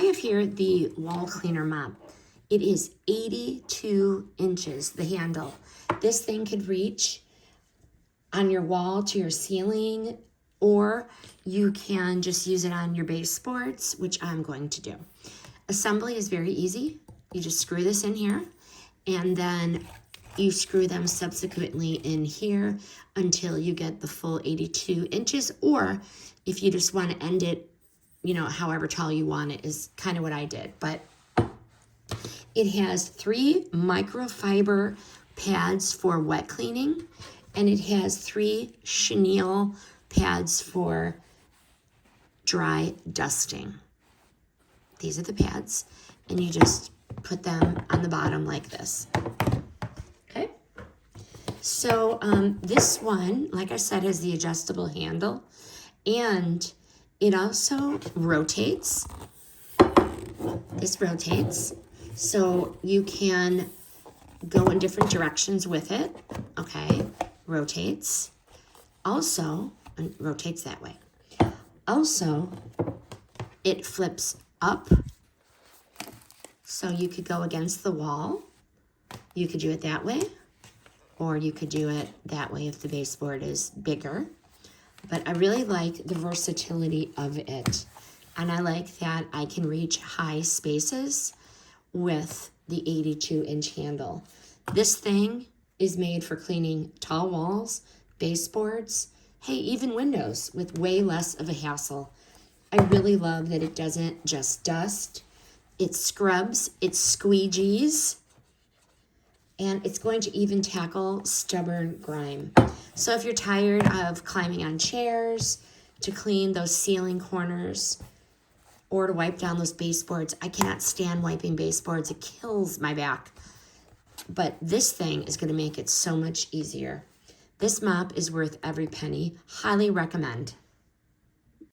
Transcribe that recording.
have here the wall cleaner mop. It is 82 inches, the handle. This thing could reach on your wall to your ceiling, or you can just use it on your baseboards, which I'm going to do. Assembly is very easy. You just screw this in here, and then you screw them subsequently in here until you get the full 82 inches, or if you just want to end it, you know, however tall you want it is kind of what I did. But it has 3 microfiber pads for wet cleaning, and it has 3 chenille pads for dry dusting. These are the pads, and you just put them on the bottom like this. Okay? So this one, like I said, has the adjustable handle, and it also rotates. This rotates, so you can go in different directions with it. Okay, rotates. Also, and rotates that way. Also, it flips up, so you could go against the wall. You could do it that way, or you could do it that way if the baseboard is bigger. But I really like the versatility of it. And I like that I can reach high spaces with the 82-inch handle. This thing is made for cleaning tall walls, baseboards, hey, even windows with way less of a hassle. I really love that it doesn't just dust. It scrubs, it squeegees, and it's going to even tackle stubborn grime. So if you're tired of climbing on chairs to clean those ceiling corners or to wipe down those baseboards, I cannot stand wiping baseboards. It kills my back. But this thing is going to make it so much easier. This mop is worth every penny. Highly recommend.